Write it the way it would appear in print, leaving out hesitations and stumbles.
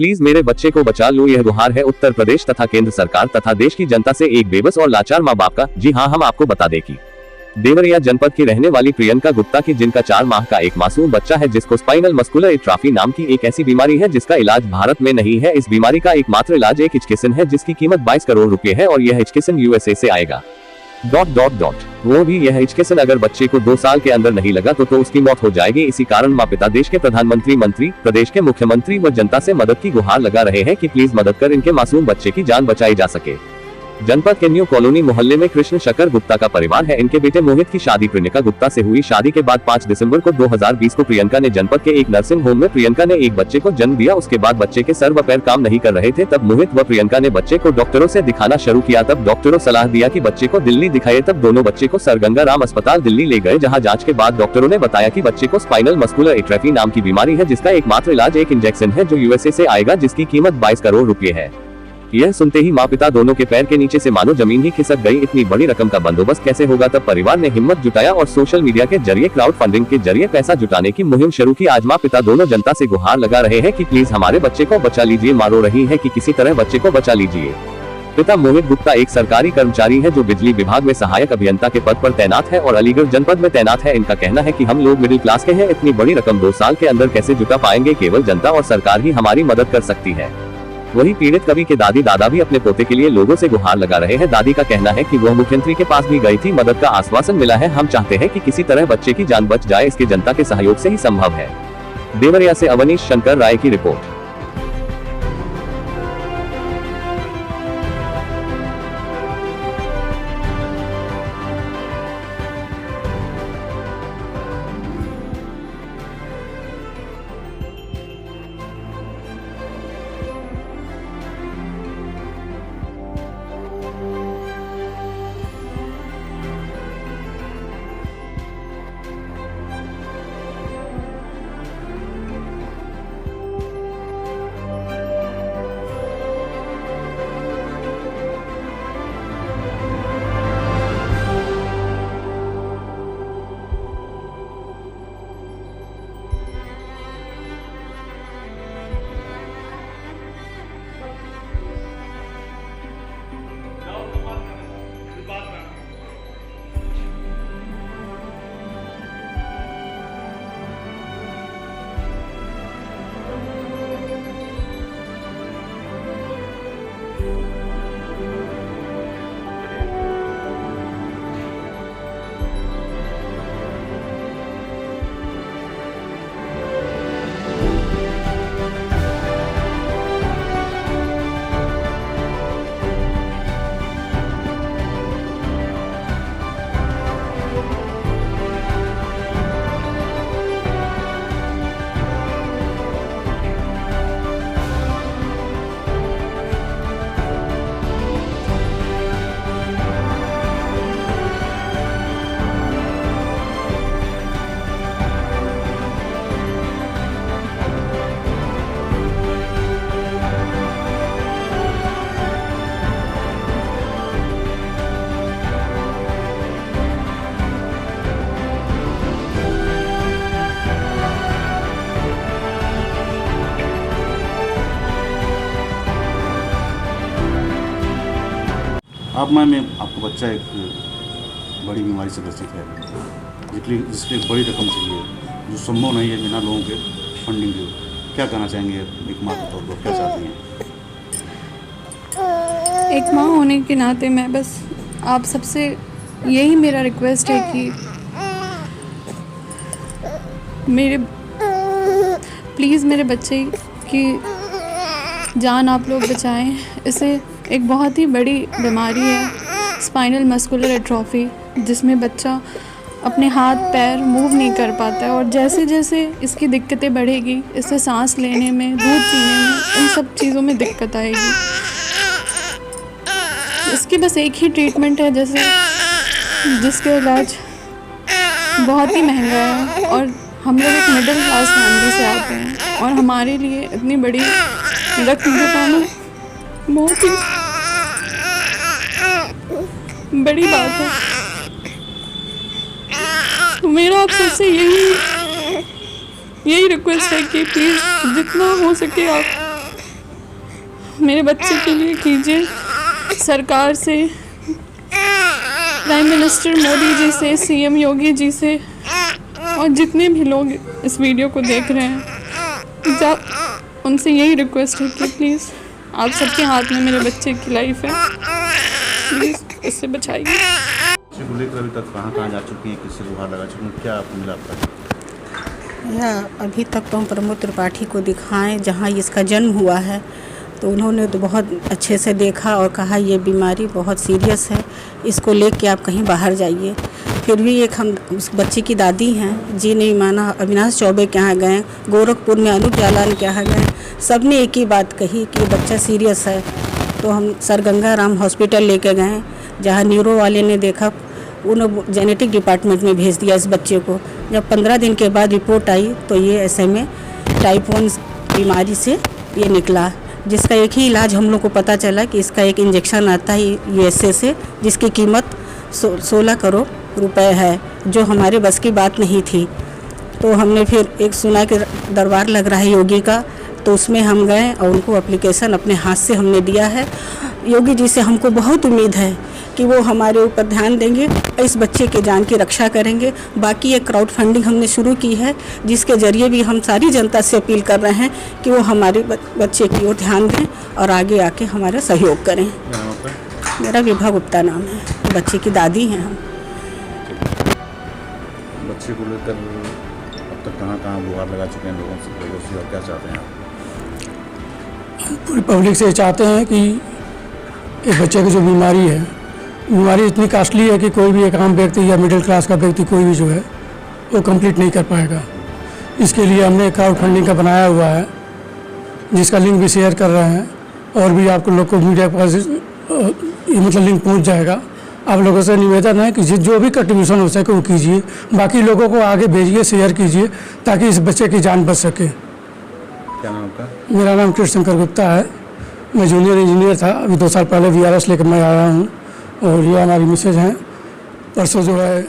Please मेरे बच्चे को बचा लो, यह गुहार है उत्तर प्रदेश तथा केंद्र सरकार तथा देश की जनता से एक बेबस और लाचार माँ बाप का। जी हाँ, हम आपको बता दें कि देवरिया जनपद की रहने वाली प्रियंका गुप्ता की, जिनका 4 माह का एक मासूम बच्चा है, जिसको स्पाइनल मस्कुलर एट्रोफी नाम की एक ऐसी बीमारी है जिसका इलाज भारत में नहीं है। इस बीमारी का एकमात्र इलाज एक हिचकिसन है जिसकी कीमत 22 करोड़ रुपए है और यह हिचकिसन यूएसए से आएगा। वो भी यह हिचकिसन अगर बच्चे को 2 साल के अंदर नहीं लगा तो उसकी मौत हो जाएगी। इसी कारण माँ पिता देश के प्रधानमंत्री, मंत्री, प्रदेश के मुख्यमंत्री व जनता से मदद की गुहार लगा रहे हैं कि प्लीज मदद कर इनके मासूम बच्चे की जान बचाई जा सके। जनपद के न्यू कॉलोनी मोहल्ले में कृष्ण शकर गुप्ता का परिवार है। इनके बेटे मोहित की शादी प्रियंका गुप्ता से हुई। शादी के बाद 5 दिसंबर को 2020 को प्रियंका ने जनपद के एक नर्सिंग होम में प्रियंका ने एक बच्चे को जन्म दिया। उसके बाद बच्चे के सर व पैर काम नहीं कर रहे थे। तब मोहित व प्रियंका ने बच्चे को डॉक्टरों से दिखाना शुरू किया। तब डॉक्टरों सलाह दिया कि बच्चे को दिल्ली दिखाइए। तब दोनों बच्चे को सर गंगा राम अस्पताल दिल्ली ले गए, जहाँ जाँच के बाद डॉक्टरों ने बताया कि बच्चे को स्पाइनल मस्कुलर एट्रोफी नाम की बीमारी है जिसका एकमात्र इलाज एक इंजेक्शन है जो यूएसए से आएगा, जिसकी कीमत 22 करोड़ रुपए है। यह सुनते ही माँ पिता दोनों के पैर के नीचे से मानो जमीन ही खिसक गई। इतनी बड़ी रकम का बंदोबस्त कैसे होगा? तब परिवार ने हिम्मत जुटाया और सोशल मीडिया के जरिए क्राउड फंडिंग के जरिए पैसा जुटाने की मुहिम शुरू की। आज माँ पिता दोनों जनता से गुहार लगा रहे हैं कि प्लीज हमारे बच्चे को बचा लीजिए। माँ रो रही है कि किसी तरह बच्चे को बचा लीजिए। पिता मोहित गुप्ता एक सरकारी कर्मचारी है जो बिजली विभाग में सहायक अभियंता के पद पर तैनात है और अलीगढ़ जनपद में तैनात है। इनका कहना है कि हम लोग मिडिल क्लास के हैं, इतनी बड़ी रकम 2 साल के अंदर कैसे जुटा पाएंगे? केवल जनता और सरकार ही हमारी मदद कर सकती है। वही पीड़ित कवि के दादी दादा भी अपने पोते के लिए लोगों से गुहार लगा रहे हैं। दादी का कहना है कि वह मुख्यमंत्री के पास भी गई थी, मदद का आश्वासन मिला है। हम चाहते हैं कि किसी तरह बच्चे की जान बच जाए, इसके जनता के सहयोग से ही संभव है। देवरिया से अवनीश शंकर राय की रिपोर्ट। आप मैम आपका बच्चा एक बड़ी बीमारी से ग्रसित है जिसके बड़ी रकम चाहिए, जो संभव नहीं है बिना लोगों के फंडिंग के। क्या कहना चाहेंगे एक माँ के तौर पर, क्या चाहती हैं? एक माँ होने के नाते मैं बस आप सबसे यही मेरा रिक्वेस्ट है कि प्लीज़ मेरे बच्चे की जान आप लोग बचाएं। इसे एक बहुत ही बड़ी बीमारी है स्पाइनल मस्कुलर एट्रोफी, जिसमें बच्चा अपने हाथ पैर मूव नहीं कर पाता है और जैसे जैसे इसकी दिक्कतें बढ़ेगी, इसे सांस लेने में, दूध पीने में, इन सब चीज़ों में दिक्कत आएगी। इसकी बस एक ही ट्रीटमेंट है जिसका इलाज बहुत ही महंगा है और हम लोग एक मिडिल क्लास फैमिली से आते हैं और हमारे लिए इतनी बड़ी रकम जुटाना बहुत ही बड़ी बात है। तो मेरा आप सबसे यही रिक्वेस्ट है कि प्लीज़ जितना हो सके आप मेरे बच्चे के लिए कीजिए। सरकार से, प्राइम मिनिस्टर मोदी जी से, सीएम योगी जी से और जितने भी लोग इस वीडियो को देख रहे हैं, उनसे यही रिक्वेस्ट है कि प्लीज़ आप सबके हाथ में मेरे बच्चे की लाइफ है, प्लीज़ इससे बचाइए। बच्चे को लेकर अभी तक कहाँ जा चुकी हैं, किससे गुहार लगा चुकी हैं, क्या आपको मिला आपका? अभी तक तो हम प्रमोद त्रिपाठी को दिखाएं जहाँ इसका जन्म हुआ है, तो उन्होंने तो बहुत अच्छे से देखा और कहा ये बीमारी बहुत सीरियस है, इसको लेके आप कहीं बाहर जाइए। फिर भी एक हम उस बच्चे की दादी हैं, जी नहीं माना। अविनाश चौबे के यहाँ गए, गोरखपुर में अनूप जालान के यहाँ गए, सब ने एक ही बात कही कि ये बच्चा सीरियस है। तो हम सर गंगाराम हॉस्पिटल लेके गए, जहाँ न्यूरो वाले ने देखा, उन्होंने जेनेटिक डिपार्टमेंट में भेज दिया इस बच्चे को। जब 15 दिन के बाद रिपोर्ट आई तो ये SMA टाइप 1 बीमारी से ये निकला, जिसका एक ही इलाज हम लोग को पता चला कि इसका एक इंजेक्शन आता है USA से, जिसकी कीमत 16 करोड़ रुपए है, जो हमारे बस की बात नहीं थी। तो हमने फिर एक सुना कि दरबार लग रहा है योगी का, तो उसमें हम गए और उनको एप्लीकेशन अपने हाथ से हमने दिया है। योगी जी से हमको बहुत उम्मीद है कि वो हमारे ऊपर ध्यान देंगे, इस बच्चे के जान की रक्षा करेंगे। बाकी एक क्राउड फंडिंग हमने शुरू की है, जिसके ज़रिए भी हम सारी जनता से अपील कर रहे हैं कि वो हमारे बच्चे की ओर ध्यान दें और आगे आके हमारा सहयोग करें। मेरा विभा गुप्ता नाम है, बच्चे की दादी हैं हम। बच्चे को लेकर अब तक कहाँ गुहार लगा चुके हैं लोगों से, और क्या चाहते हैं आप? पूरी पब्लिक से चाहते हैं कि एक बच्चे की जो बीमारी है, बीमारी इतनी कास्टली है कि कोई भी एक आम व्यक्ति या मिडिल क्लास का व्यक्ति कोई भी जो है वो कंप्लीट नहीं कर पाएगा। इसके लिए हमने क्राउड फंडिंग का बनाया हुआ है, जिसका लिंक भी शेयर कर रहे हैं, और भी आपको लोग को मीडिया पर मतलब लिंक पहुंच जाएगा। आप लोगों से निवेदन है कि जो भी कंट्रीब्यूशन हो सके वो कीजिए, बाकी लोगों को आगे भेजिए, शेयर कीजिए, ताकि इस बच्चे की जान बच सके। क्या नाम आपका? मेरा नाम कृष्णशंकर गुप्ता है, मैं जूनियर इंजीनियर था, अभी 2 साल पहले VRS लेकर मैं आया हूँ। और ये हमारी मिसेज हैं, परसों जो है